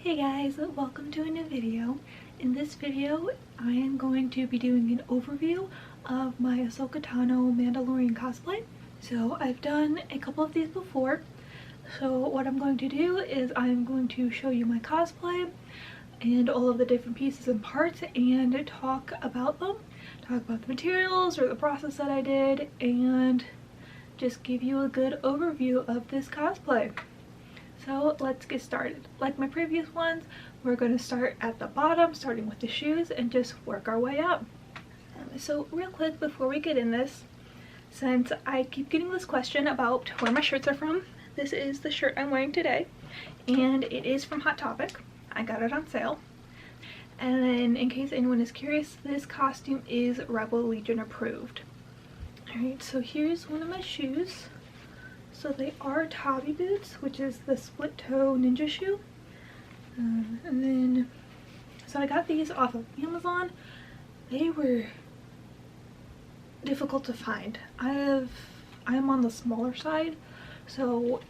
Hey guys, welcome to a new video. In this video, I am going to be doing an overview of my Ahsoka Tano Mandalorian cosplay. So I've done a couple of these before. So what I'm going to do is I'm going to show you my cosplay and all of the different pieces and parts and talk about them. Talk about the materials or the process that I did and just give you a good overview of this cosplay. So let's get started. Like my previous ones, we're going to start at the bottom, starting with the shoes, and just work our way up. So real quick before we get in this, since I keep getting this question about where my shirts are from, this is the shirt I'm wearing today, and it is from Hot Topic. I got it on sale. And then in case anyone is curious, this costume is Rebel Legion approved. Alright, so here's one of my shoes. So they are Tabi boots, which is the split toe ninja shoe. So I got these off of Amazon. They were difficult to find. I'm on the smaller side, so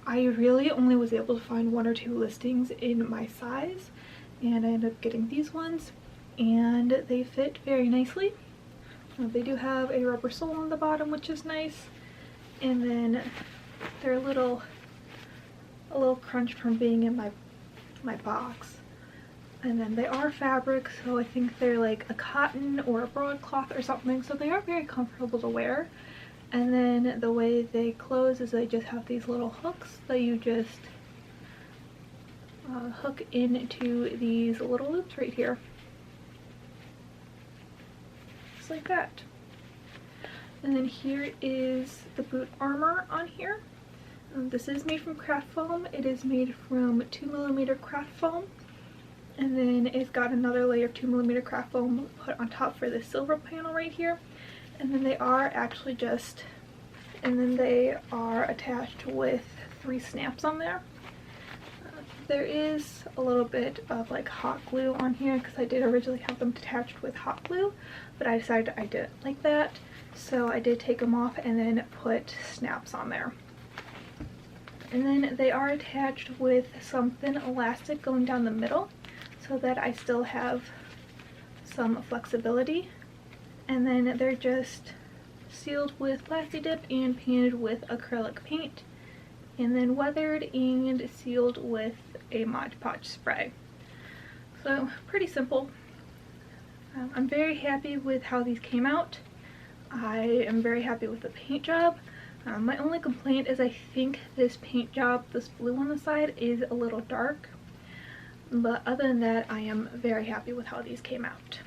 I really only was able to find one or two listings in my size, and I ended up getting these ones, and they fit very nicely. They do have a rubber sole on the bottom, which is nice. And then they're a little crunched from being in my box. And then they are fabric, so I think they're like a cotton or a broadcloth or something, so they are very comfortable to wear. And then the way they close is they just have these little hooks that you just hook into these little loops right here. Just like that. And then here is the boot armor on here. This is made from craft foam. It is made from 2mm craft foam. And then it's got another layer of 2mm craft foam put on top for the silver panel right here. And then they are actually they are attached with 3 snaps on there. There is a little bit of like hot glue on here because I did originally have them attached with hot glue, but I decided I didn't like that. So I did take them off and then put snaps on there. And then they are attached with some thin elastic going down the middle so that I still have some flexibility. And then they're just sealed with Plasti Dip and painted with acrylic paint. And then weathered and sealed with a Mod Podge spray. So pretty simple. I'm very happy with how these came out. I am very happy with the paint job. My only complaint is I think this paint job, this blue on the side, is a little dark. But other than that, I am very happy with how these came out.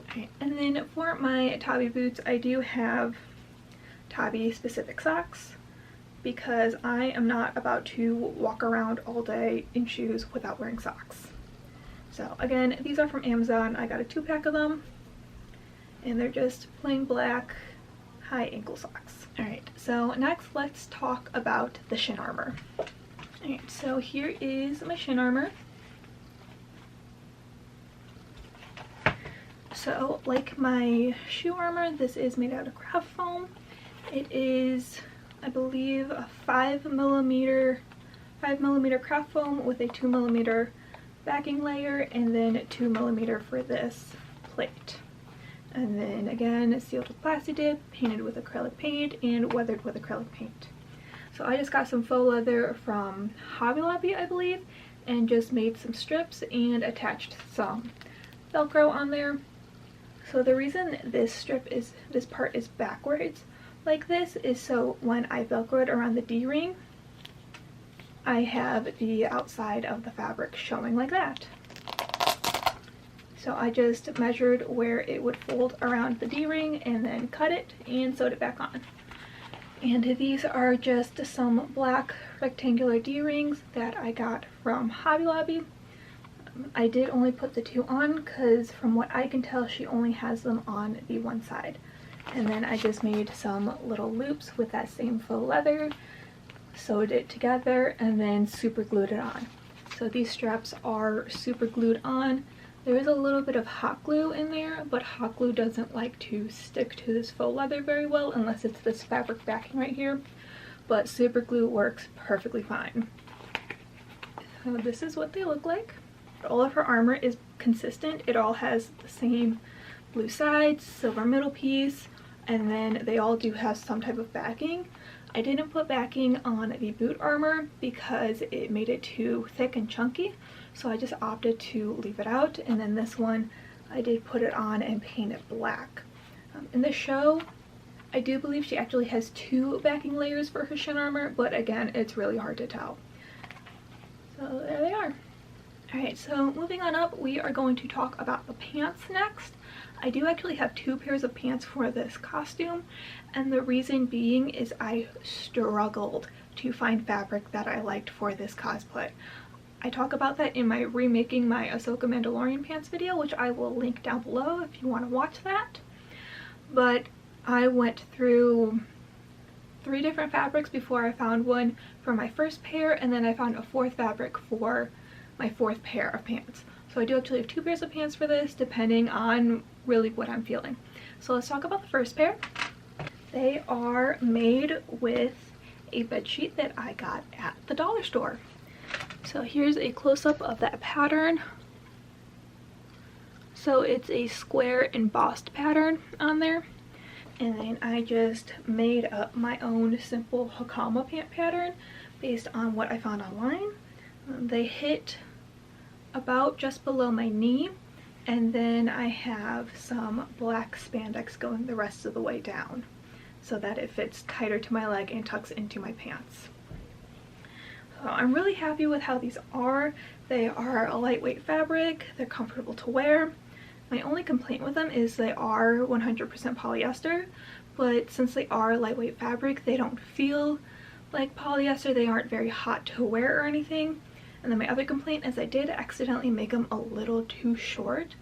Okay. And then for my Tabi boots, I do have Tabi specific socks because I am not about to walk around all day in shoes without wearing socks. So again, these are from Amazon. I got a 2-pack of them. And they're just plain black high ankle socks. Alright, so next let's talk about the Shin armor. Alright, so here is my Shin armor. So like my shoe armor, this is made out of craft foam. It is, I believe, a 5mm craft foam with a 2mm backing layer and then 2mm for this plate. And then again, it's sealed with Plasti Dip, painted with acrylic paint, and weathered with acrylic paint. So I just got some faux leather from Hobby Lobby, I believe, and just made some strips and attached some Velcro on there. So the reason this part is backwards like this is so when I Velcro it around the D-ring, I have the outside of the fabric showing like that. So I just measured where it would fold around the D-ring and then cut it and sewed it back on. And these are just some black rectangular D-rings that I got from Hobby Lobby. I did only put the 2 on because from what I can tell she only has them on the one side. And then I just made some little loops with that same faux leather, sewed it together, and then super glued it on. So these straps are super glued on. There is a little bit of hot glue in there, but hot glue doesn't like to stick to this faux leather very well unless it's this fabric backing right here. But super glue works perfectly fine. So this is what they look like. All of her armor is consistent. It all has the same blue sides, silver middle piece, and then they all do have some type of backing. I didn't put backing on the boot armor because it made it too thick and chunky, so I just opted to leave it out. And then this one I did put it on and paint it black. In the show, I do believe she actually has 2 backing layers for her Shin armor, but again, it's really hard to tell. So there they are. Alright, so moving on up, we are going to talk about the pants next. I do actually have 2 pairs of pants for this costume, and the reason being is I struggled to find fabric that I liked for this cosplay. I talk about that in my remaking my Ahsoka Mandalorian pants video, which I will link down below if you want to watch that. But I went through 3 different fabrics before I found one for my first pair, and then I found a 4th fabric for my 4th pair of pants. So I do actually have 2 pairs of pants for this, depending on really what I'm feeling. So let's talk about the first pair. They are made with a bedsheet that I got at the dollar store. So here's a close-up of that pattern. So it's a square embossed pattern on there. And then I just made up my own simple Hakama pant pattern based on what I found online. They hit about just below my knee, and then I have some black spandex going the rest of the way down so that it fits tighter to my leg and tucks into my pants. So I'm really happy with how these are. They are a lightweight fabric, they're comfortable to wear. My only complaint with them is they are 100% polyester, but since they are lightweight fabric, they don't feel like polyester. They aren't very hot to wear or anything. And then my other complaint is I did accidentally make them a little too short.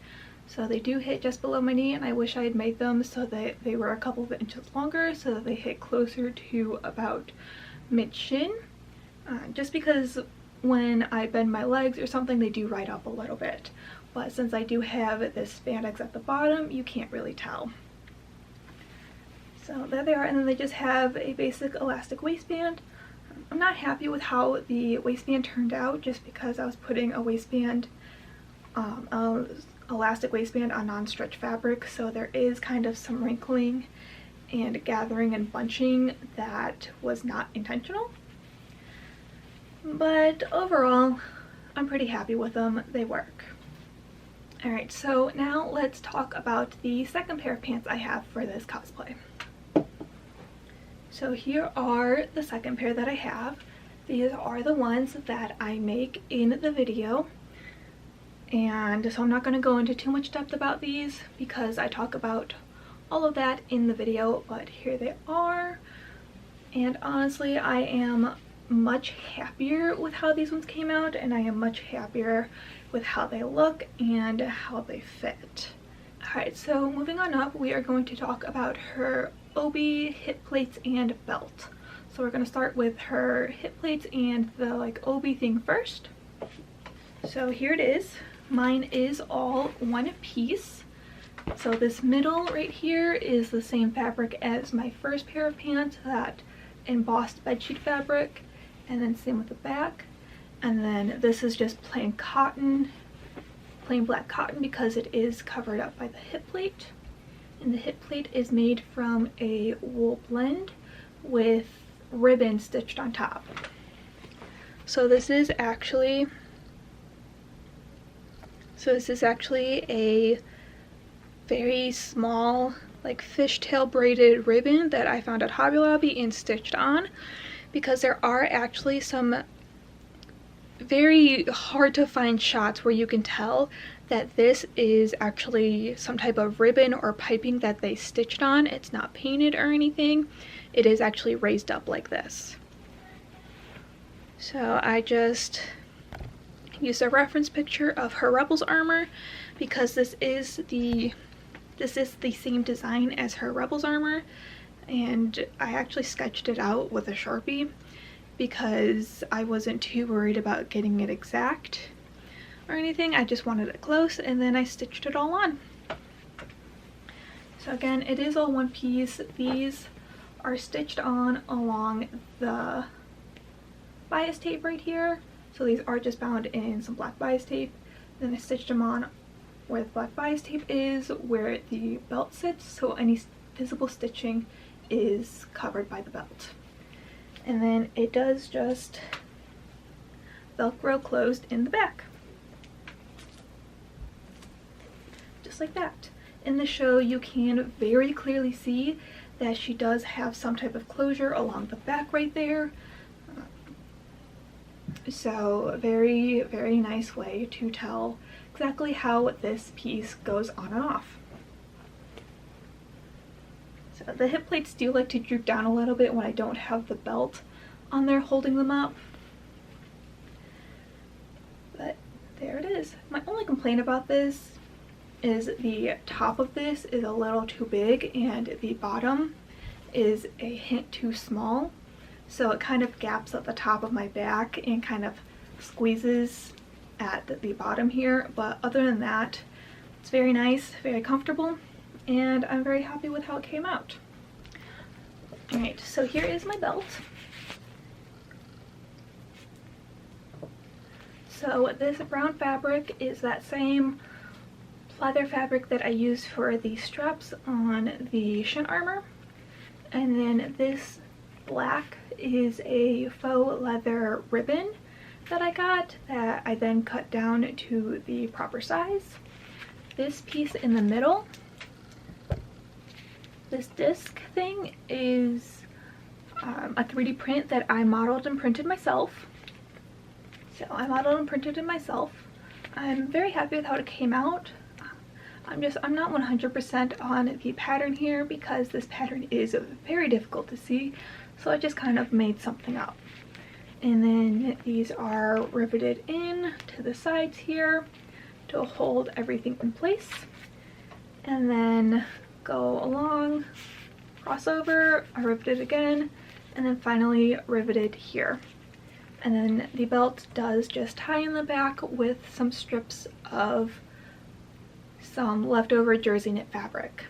So they do hit just below my knee, and I wish I had made them so that they were a couple of inches longer so that they hit closer to about mid-shin. Just because when I bend my legs or something, they do ride up a little bit. But since I do have this spandex at the bottom, you can't really tell. So there they are, and then they just have a basic elastic waistband. I'm not happy with how the waistband turned out, just because I was putting a waistband, elastic waistband on non-stretch fabric, so there is kind of some wrinkling and gathering and bunching that was not intentional. But overall, I'm pretty happy with them. They work. Alright, so now let's talk about the second pair of pants I have for this cosplay. So here are the second pair that I have. These are the ones that I make in the video. And so I'm not going to go into too much depth about these because I talk about all of that in the video, but here they are. And honestly, I am much happier with how these ones came out, and I am much happier with how they look and how they fit. Alright, so moving on up, we are going to talk about her Obi, hip plates, and belt. So we're going to start with her hip plates and the Obi thing first. So here it is. Mine is all one piece. So this middle right here is the same fabric as my first pair of pants, that embossed bedsheet fabric, and then same with the back. And then this is just plain cotton, plain black cotton, because it is covered up by the hip plate. And the hip plate is made from a wool blend with ribbon stitched on top. So this is actually a very small, like fishtail braided ribbon that I found at Hobby Lobby and stitched on, because there are actually some very hard to find shots where you can tell that this is actually some type of ribbon or piping that they stitched on. It's not painted or anything. It is actually raised up like this. So I just used a reference picture of her Rebels armor because this is the same design as her Rebels armor, and I actually sketched it out with a Sharpie because I wasn't too worried about getting it exact or anything. I just wanted it close, and then I stitched it all on. So again, it is all one piece. These are stitched on along the bias tape right here. So these are just bound in some black bias tape. Then I stitched them on where the black bias tape is, where the belt sits, so any visible stitching is covered by the belt. And then it does just Velcro closed in the back. Just like that. In the show, you can very clearly see that she does have some type of closure along the back right there. So very, very nice way to tell exactly how this piece goes on and off. So the hip plates do like to droop down a little bit when I don't have the belt on there holding them up. But there it is. My only complaint about this is the top of this is a little too big and the bottom is a hint too small. So it kind of gaps at the top of my back and kind of squeezes at the bottom here. But other than that, it's very nice, very comfortable, and I'm very happy with how it came out. Alright, so here is my belt. So this brown fabric is that same leather fabric that I used for the straps on the Shin armor. And then this black is a faux leather ribbon that I got that I then cut down to the proper size. This piece in the middle, this disc thing, is a 3D print that I modeled and printed myself. So I modeled and printed it myself. I'm very happy with how it came out. I'm not 100% on the pattern here because this pattern is very difficult to see, so I just kind of made something up. And then these are riveted in to the sides here to hold everything in place, and then go along, cross over, I riveted again, and then finally riveted here. And then the belt does just tie in the back with some strips of some leftover jersey knit fabric.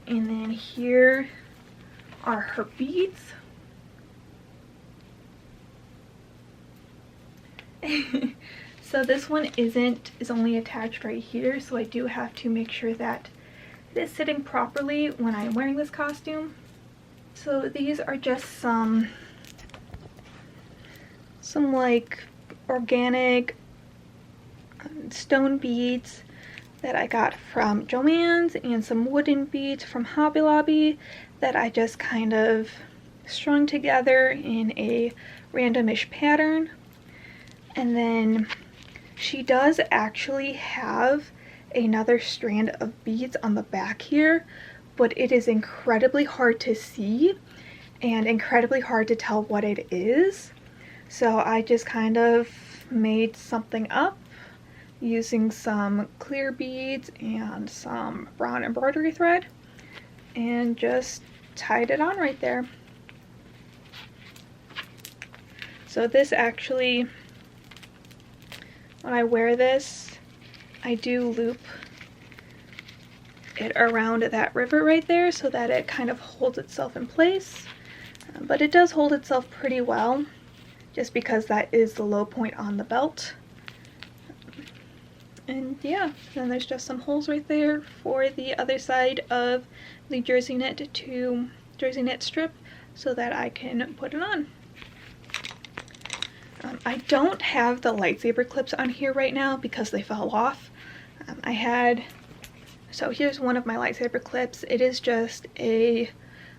And then here are her beads. So this one is only attached right here, so I do have to make sure that it is sitting properly when I'm wearing this costume. So these are just some like organic stone beads that I got from Joann's, and some wooden beads from Hobby Lobby that I just kind of strung together in a randomish pattern. And then she does actually have another strand of beads on the back here, but it is incredibly hard to see and incredibly hard to tell what it is. So I just kind of made something up using some clear beads and some brown embroidery thread and just tied it on right there. So this actually, when I wear this, I do loop it around that rivet right there so that it kind of holds itself in place. But it does hold itself pretty well, just because that is the low point on the belt. And yeah, then there's just some holes right there for the other side of the jersey knit to jersey knit strip so that I can put it on. I don't have the lightsaber clips on here right now because they fell off. So here's one of my lightsaber clips. It is just a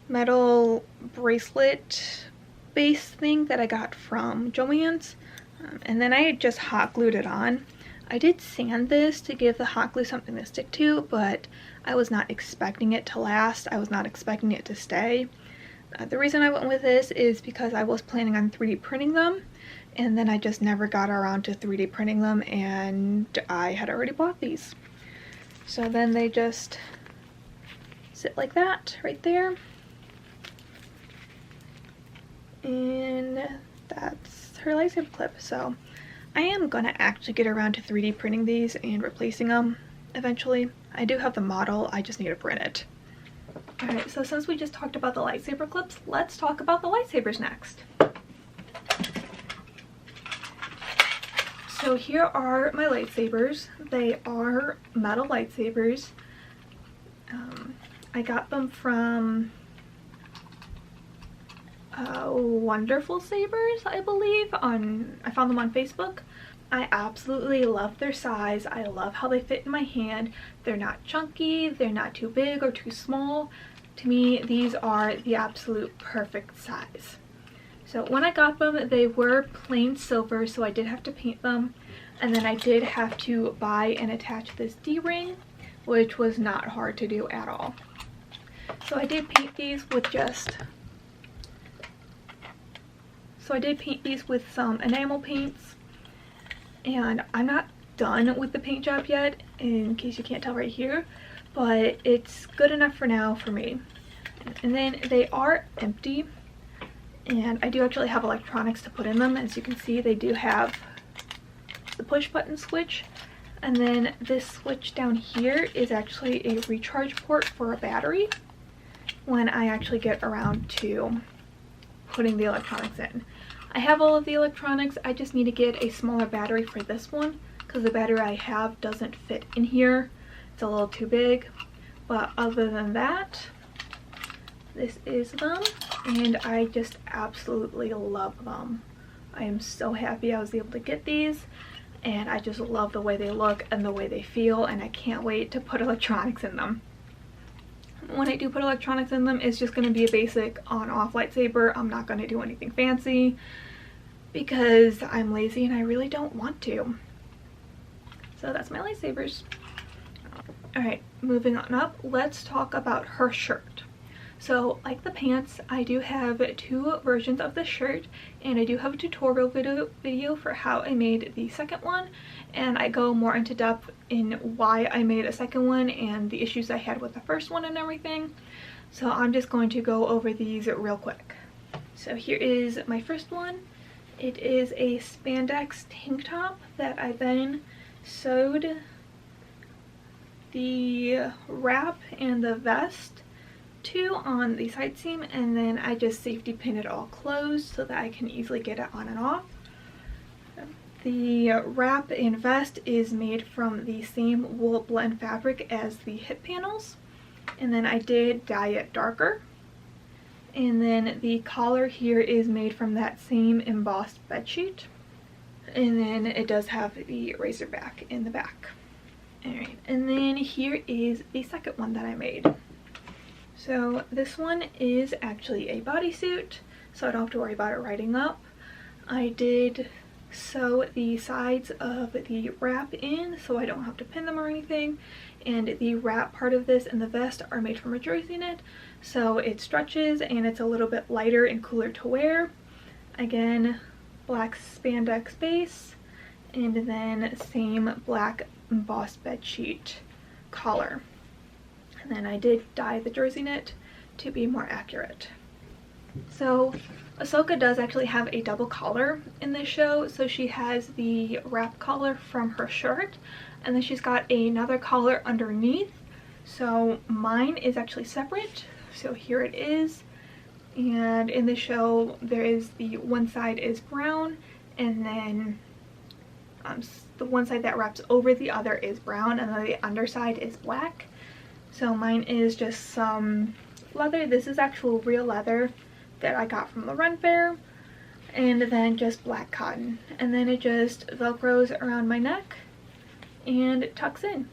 metal bracelet base thing that I got from Joann's, and then I just hot glued it on. I did sand this to give the hot glue something to stick to, but I was not expecting it to last. I was not expecting it to stay. The reason I went with this is because I was planning on 3D printing them, and then I just never got around to 3D printing them, and I had already bought these. So then they just sit like that right there. And that's her lightsaber clip. So I am gonna actually get around to 3D printing these and replacing them eventually. I do have the model, I just need to print it. Alright, so since we just talked about the lightsaber clips, let's talk about the lightsabers next. So here are my lightsabers. They are metal lightsabers. I got them from Wonderful Sabers, I believe. I found them on Facebook. I absolutely love their size. I love how they fit in my hand. They're not chunky, they're not too big or too small. To me, these are the absolute perfect size. So when I got them, they were plain silver, so I did have to paint them. And then I did have to buy and attach this D-ring, which was not hard to do at all. So I did paint these with some enamel paints. And I'm not done with the paint job yet, in case you can't tell right here, but it's good enough for now for me. And then they are empty, and I do actually have electronics to put in them. As you can see, they do have the push button switch, and then this switch down here is actually a recharge port for a battery when I actually get around to putting the electronics in. I have all of the electronics. I just need to get a smaller battery for this one because the battery I have doesn't fit in here. It's a little too big. But other than that, this is them, and I just absolutely love them. I am so happy I was able to get these, and I just love the way they look and the way they feel, and I can't wait to put electronics in them. When I do put electronics in them, it's just going to be a basic on-off lightsaber. I'm not going to do anything fancy because I'm lazy and I really don't want to. So that's my lightsabers. Alright, moving on up, let's talk about her shirt. So like the pants, I do have two versions of the shirt, and I do have a tutorial video for how I made the second one, and I go more into depth in why I made a second one and the issues I had with the first one and everything. So I'm just going to go over these real quick. So here is my first one. It is a spandex tank top that I then sewed the wrap and the vest to on the side seam, and then I just safety pin it all closed so that I can easily get it on and off. The wrap and vest is made from the same wool blend fabric as the hip panels, and then I did dye it darker. And then the collar here is made from that same embossed bedsheet, and then it does have the razor back in the back. Alright, and then here is the second one that I made. So this one is actually a bodysuit, so I don't have to worry about it riding up. I did sew the sides of the wrap in so I don't have to pin them or anything, and the wrap part of this and the vest are made from a jersey knit, so it stretches and it's a little bit lighter and cooler to wear. Again, black spandex base, and then same black embossed bedsheet collar. And then I did dye the jersey knit to be more accurate. So Ahsoka does actually have a double collar in this show. So she has the wrap collar from her shirt, and then she's got another collar underneath. So mine is actually separate. So here it is. And in the show, there is the one side is brown, and then the one side that wraps over the other is brown, and then the underside is black. So mine is just some leather. This is actual real leather that I got from the Ren Fair, and then just black cotton, and then it just velcros around my neck and it tucks in.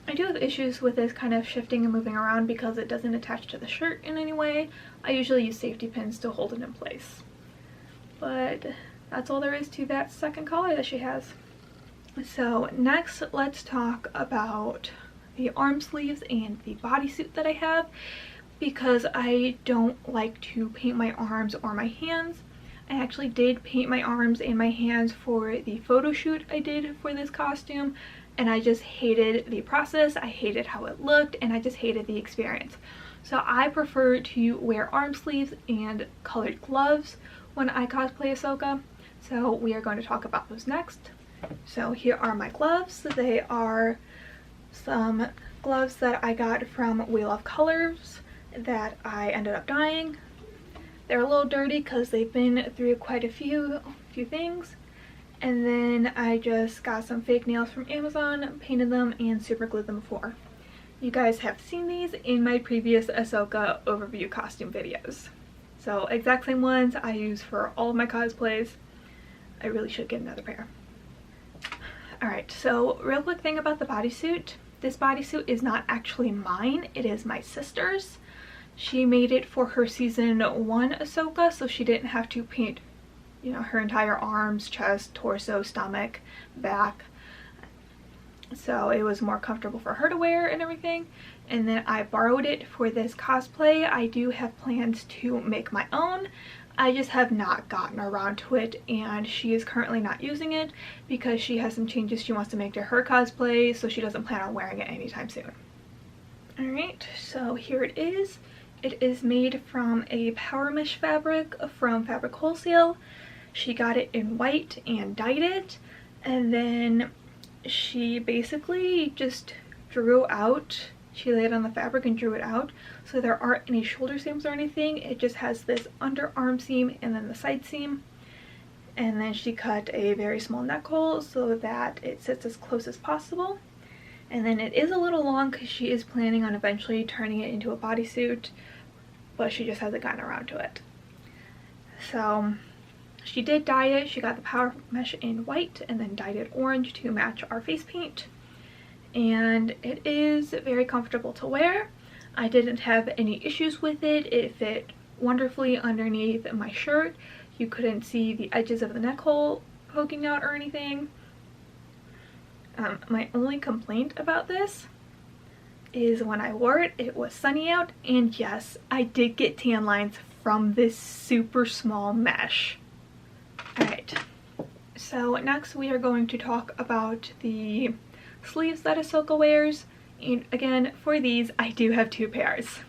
I do have issues with this kind of shifting and moving around because it doesn't attach to the shirt in any way. I usually use safety pins to hold it in place, but that's all there is to that second collar that she has. So next, let's talk about the arm sleeves and the bodysuit that I have, because I don't like to paint my arms or my hands. I actually did paint my arms and my hands for the photo shoot I did for this costume, and I just hated the process. I hated how it looked, and I just hated the experience. So I prefer to wear arm sleeves and colored gloves when I cosplay Ahsoka. So we are going to talk about those next. So here are my gloves. They are some gloves that I got from Wheel of Colors that I ended up dyeing. They're a little dirty because they've been through quite a few things, And then I just got some fake nails from Amazon, painted them, and super glued them before. You guys have seen these in my previous Ahsoka overview costume videos. So exact same ones I use for all of my cosplays. I really should get another pair. Alright, so real quick thing about the bodysuit. This bodysuit is not actually mine, it is my sister's. She made it for her season 1 Ahsoka, so she didn't have to paint, you know, her entire arms, chest, torso, stomach, back. So it was more comfortable for her to wear and everything. And then I borrowed it for this cosplay. I do have plans to make my own. I just have not gotten around to it, and she is currently not using it because she has some changes she wants to make to her cosplay, so she doesn't plan on wearing it anytime soon. Alright, so here it is. It is made from a power mesh fabric from Fabric Wholesale. She got it in white and dyed it, and then she basically just drew out, she laid on the fabric and drew it out, so there aren't any shoulder seams or anything. It just has this underarm seam and then the side seam, and then she cut a very small neck hole so that it sits as close as possible. And then it is a little long because she is planning on eventually turning it into a bodysuit, but she just hasn't gotten around to it. So she did dye it. She got the power mesh in white and then dyed it orange to match our face paint. And it is very comfortable to wear. I didn't have any issues with it. It fit wonderfully underneath my shirt. You couldn't see the edges of the neck hole poking out or anything. My only complaint about this is when I wore it, it was sunny out, and yes, I did get tan lines from this super small mesh. Alright, so next we are going to talk about the sleeves that Ahsoka wears. And again, for these, I do have 2 pairs.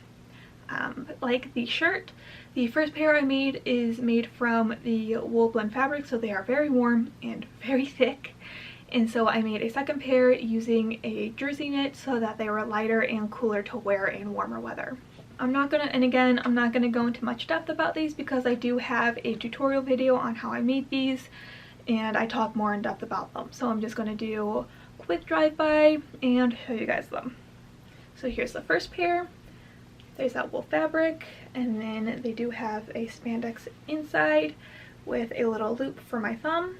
Like the shirt, the first pair I made is made from the wool blend fabric, so they are very warm and very thick. And so I made a second pair using a jersey knit so that they were lighter and cooler to wear in warmer weather. I'm not gonna go into much depth about these because I do have a tutorial video on how I made these and I talk more in depth about them. So I'm just gonna do a quick drive-by and show you guys them. So here's the first pair. There's that wool fabric, and then they do have a spandex inside with a little loop for my thumb.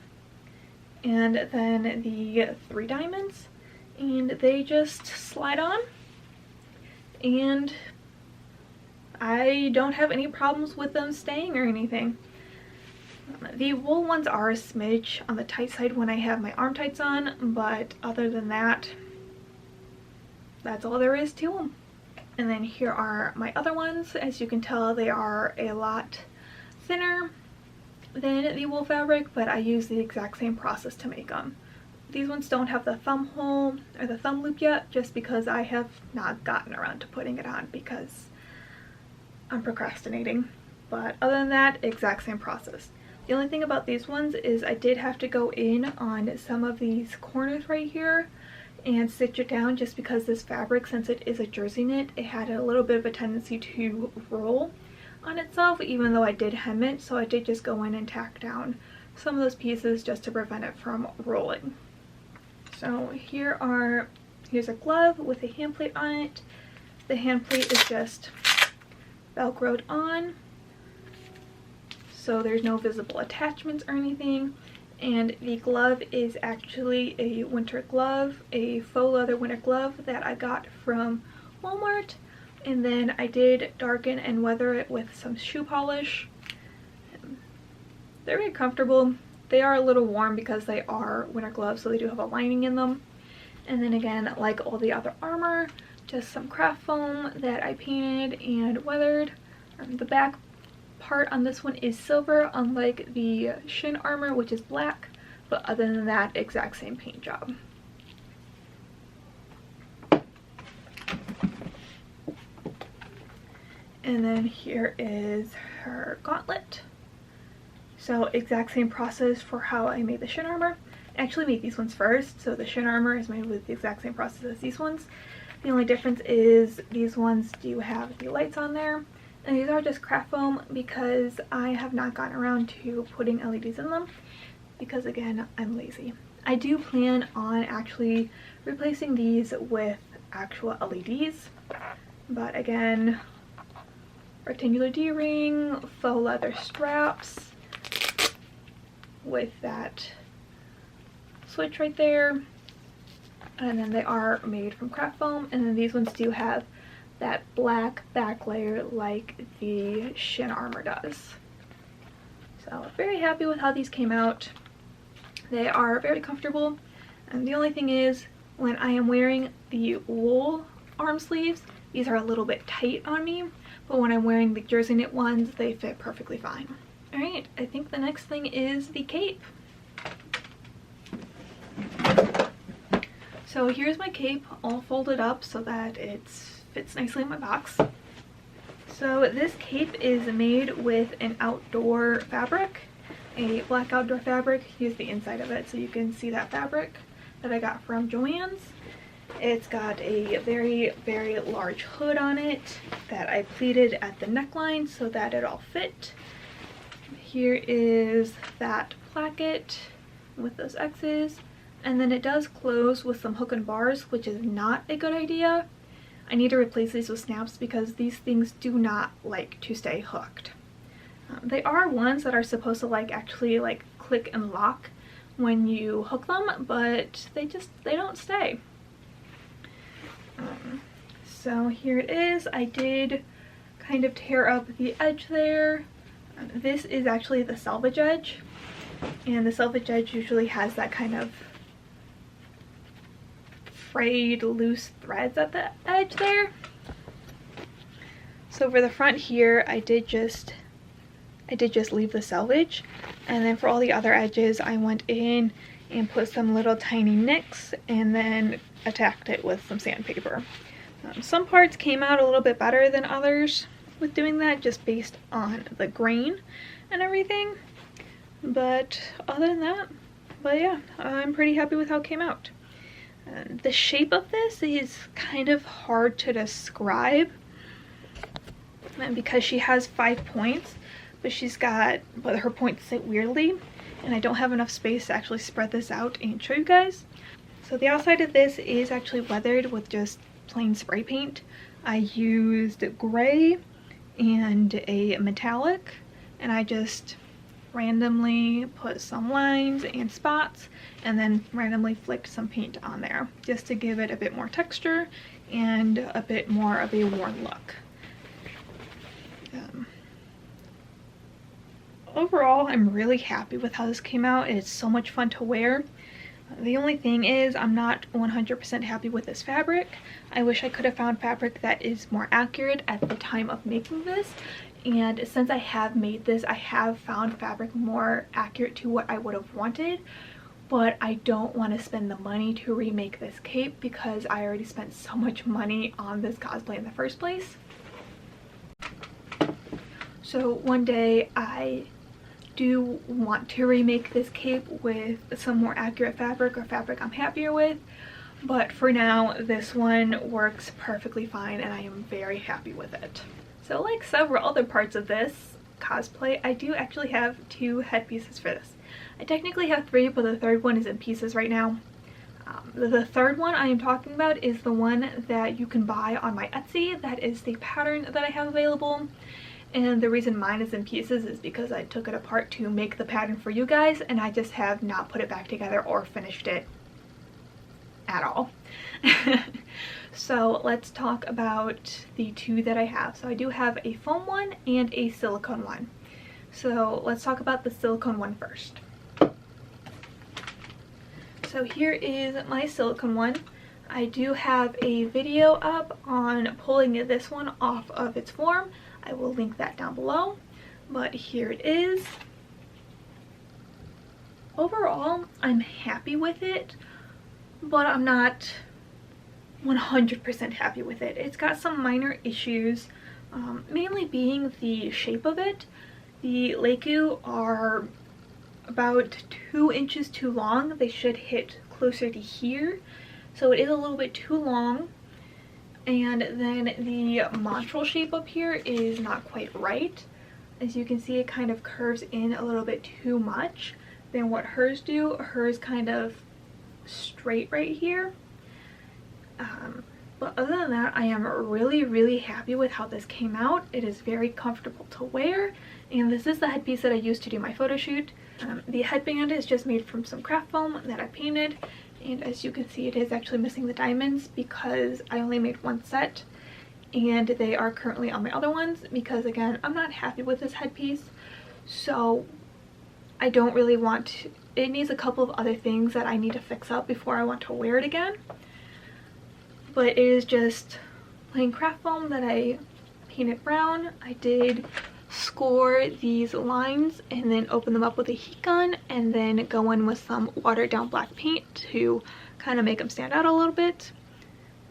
And then the 3 diamonds, and they just slide on, and I don't have any problems with them staying or anything. The wool ones are a smidge on the tight side when I have my arm tights on, but other than that, that's all there is to them. And then here are my other ones. As you can tell, they are a lot thinner than the wool fabric, but I use the exact same process to make them. These ones don't have the thumb hole or the thumb loop yet, just because I have not gotten around to putting it on because I'm procrastinating. But other than that, exact same process. The only thing about these ones is I did have to go in on some of these corners right here and stitch it down, just because this fabric, since it is a jersey knit, it had a little bit of a tendency to roll on itself, even though I did hem it. So I did just go in and tack down some of those pieces just to prevent it from rolling. So here's a glove with a hand plate on it. The hand plate is just velcroed on, so there's no visible attachments or anything. And the glove is actually a winter glove, a faux leather winter glove that I got from Walmart. And then I did darken and weather it with some shoe polish. They're very comfortable. They are a little warm because they are winter gloves, so they do have a lining in them. And then again, like all the other armor, just some craft foam that I painted and weathered. The back part on this one is silver, unlike the Shin armor, which is black. But other than that, exact same paint job. And then here is her gauntlet. So exact same process for how I made the Shin armor. I actually made these ones first, so the Shin armor is made with the exact same process as these ones. The only difference is these ones do have the lights on there, and these are just craft foam because I have not gotten around to putting LEDs in them. because again, I'm lazy. I do plan on actually replacing these with actual LEDs, but again, rectangular D-ring, faux leather straps with that switch right there, and then they are made from craft foam, and then these ones do have that black back layer like the Shin armor does. So very happy with how these came out. They are very comfortable, and the only thing is when I am wearing the wool arm sleeves, these are a little bit tight on me, but when I'm wearing the jersey knit ones, they fit perfectly fine. Alright, I think the next thing is the cape. So here's my cape all folded up so that it fits nicely in my box. So this cape is made with an outdoor fabric, a black outdoor fabric. Here's the inside of it so you can see that fabric that I got from Joann's. It's got a very, very large hood on it that I pleated at the neckline so that it all fit. Here is that placket with those X's, and then it does close with some hook and bars, which is not a good idea. I need to replace these with snaps because these things do not like to stay hooked. They are ones that are supposed to actually click and lock when you hook them, but they don't stay. So here it is. I did kind of tear up the edge there. This is actually the selvage edge, and the selvage edge usually has that kind of frayed loose threads at the edge there. So for the front here, I did just leave the selvage, and then for all the other edges I went in and put some little tiny nicks and then attacked it with some sandpaper. Some parts came out a little bit better than others with doing that, just based on the grain and everything, but other than that, yeah, I'm pretty happy with how it came out. The shape of this is kind of hard to describe, and because she has 5 points, but her points sit weirdly, and I don't have enough space to actually spread this out and show you guys. So the outside of this is actually weathered with just plain spray paint. I used gray and a metallic, and I just randomly put some lines and spots and then randomly flicked some paint on there just to give it a bit more texture and a bit more of a worn look. Overall, I'm really happy with how this came out. It's so much fun to wear. The only thing is I'm not 100% happy with this fabric. I wish I could have found fabric that is more accurate at the time of making this, and since I have made this, I have found fabric more accurate to what I would have wanted, but I don't want to spend the money to remake this cape because I already spent so much money on this cosplay in the first place. So one day I do want to remake this cape with some more accurate fabric or fabric I'm happier with, but for now this one works perfectly fine and I am very happy with it. So like several other parts of this cosplay, I do actually have 2 headpieces for this. I technically have 3, but the third one is in pieces right now. The third one I am talking about is the one that you can buy on my Etsy. That is the pattern that I have available. And the reason mine is in pieces is because I took it apart to make the pattern for you guys, and I just have not put it back together or finished it at all. So let's talk about the 2 that I have. So I do have a foam one and a silicone one. So let's talk about the silicone one first. So here is my silicone one. I do have a video up on pulling this one off of its form. I will link that down below, but here it is. Overall, I'm happy with it, but I'm not 100% happy with it. It's got some minor issues, mainly being the shape of it. The Leicu are about 2 inches too long. They should hit closer to here, so it is a little bit too long. And then the monstral shape up here is not quite right. As you can see, it kind of curves in a little bit too much. than what hers do. Hers kind of straight right here. But other than that, I am really happy with how this came out. It is very comfortable to wear, and this is the headpiece that I used to do my photo shoot. The headband is just made from some craft foam that I painted, and as you can see, it is actually missing the diamonds because I only made one set, and they are currently on my other ones because, again, I'm not happy with this headpiece, so I don't really want to, it needs a couple of other things that I need to fix up before I want to wear it again. But it is just plain craft foam that I painted brown. I did score these lines and then open them up with a heat gun and then go in with some watered down black paint to kind of make them stand out a little bit.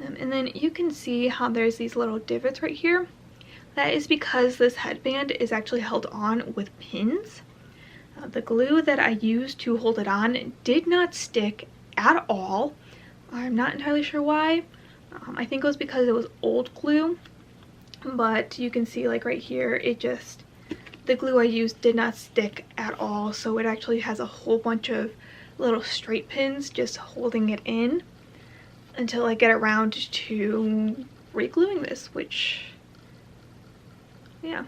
And then you can see how there's these little divots right here. That is because this headband is actually held on with pins. The glue that I used to hold it on did not stick at all. I'm not entirely sure why. I think it was because it was old glue, but you can see like right here, it just, the glue I used did not stick at all, so it actually has a whole bunch of little straight pins just holding it in until I get around to re-gluing this, which, yeah.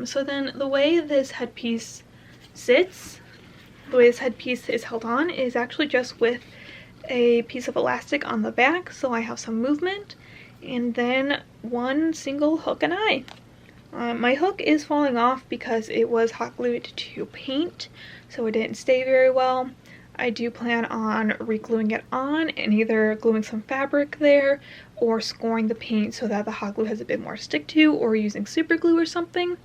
So then the way this headpiece sits, the way this headpiece is held on is actually just with a piece of elastic on the back, so I have some movement, and then one single hook and eye. My hook is falling off because it was hot glued to paint, so it didn't stay very well. I do plan on re-gluing it on and either gluing some fabric there or scoring the paint so that the hot glue has a bit more to stick to, or using super glue or something.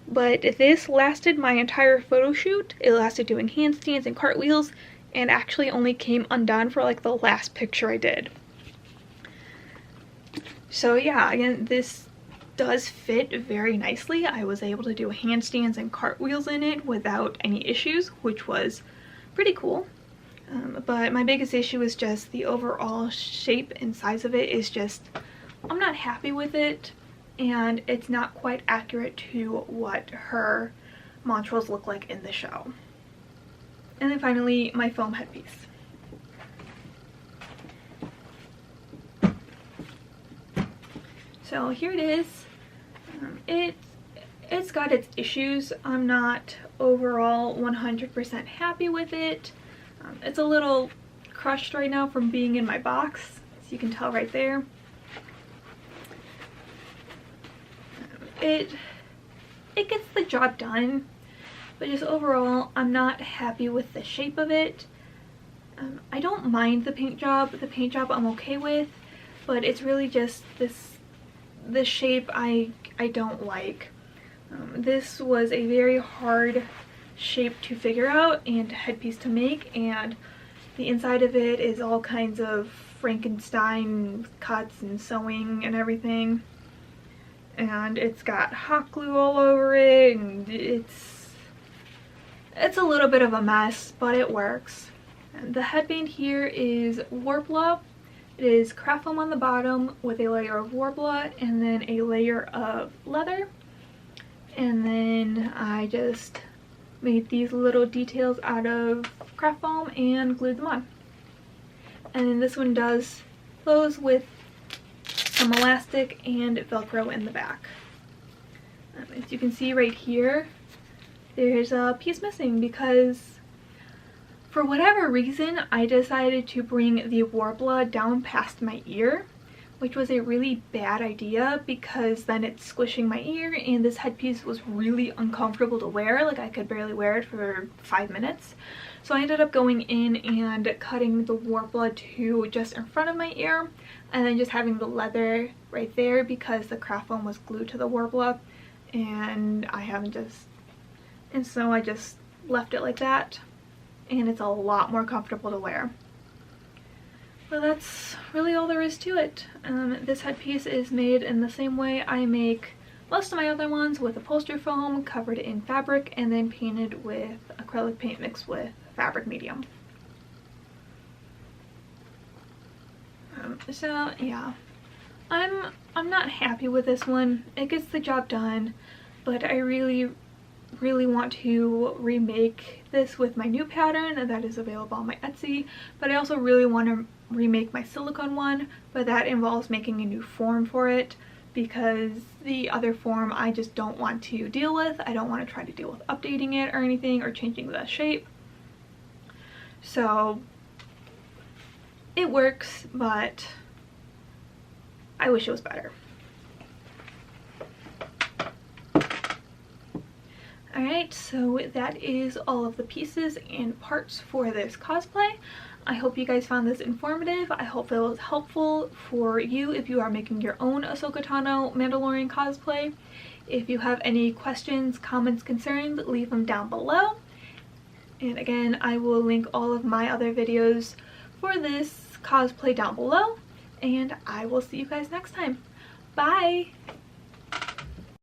But this lasted my entire photo shoot. It lasted doing handstands and cartwheels, and actually only came undone for like the last picture I did. So yeah, again, this does fit very nicely. I was able to do handstands and cartwheels in it without any issues, which was pretty cool. But my biggest issue is just the overall shape and size of it is just, I'm not happy with it, and it's not quite accurate to what her montrals look like in the show. And then finally, my foam headpiece. So here it is. It's got its issues. I'm not overall 100% happy with it. It's a little crushed right now from being in my box, as you can tell right there. It gets the job done, but just overall, I'm not happy with the shape of it. I don't mind the paint job. The paint job I'm okay with, but it's really just the shape I don't like. This was a very hard shape to figure out and headpiece to make, and the inside of it is all kinds of Frankenstein cuts and sewing and everything. And it's got hot glue all over it, and it's a little bit of a mess, but it works. And the headband here is Worbla. It is craft foam on the bottom with a layer of Worbla and then a layer of leather. And then I just made these little details out of craft foam and glued them on. And then this one does close with some elastic and Velcro in the back. As you can see right here, there's a piece missing because for whatever reason I decided to bring the Worbla down past my ear, which was a really bad idea because then it's squishing my ear, and this headpiece was really uncomfortable to wear. Like, I could barely wear it for 5 minutes. So I ended up going in and cutting the Worbla to just in front of my ear, and then just having the leather right there because the craft foam was glued to the Worbla, and so I just left it like that, and it's a lot more comfortable to wear. But that's really all there is to it. This headpiece is made in the same way I make most of my other ones, with upholstery foam covered in fabric and then painted with acrylic paint mixed with fabric medium. So yeah, I'm not happy with this one. It gets the job done, but I really really want to remake this with my new pattern that is available on my Etsy, but I also really want to remake my silicone one, but that involves making a new form for it because the other form I just don't want to deal with. I don't want to try to deal with updating it or anything or changing the shape. So it works, but I wish it was better. Alright, so that is all of the pieces and parts for this cosplay. I hope you guys found this informative. I hope it was helpful for you if you are making your own Ahsoka Tano Mandalorian cosplay. If you have any questions, comments, concerns, leave them down below. And again, I will link all of my other videos for this cosplay down below. And I will see you guys next time. Bye!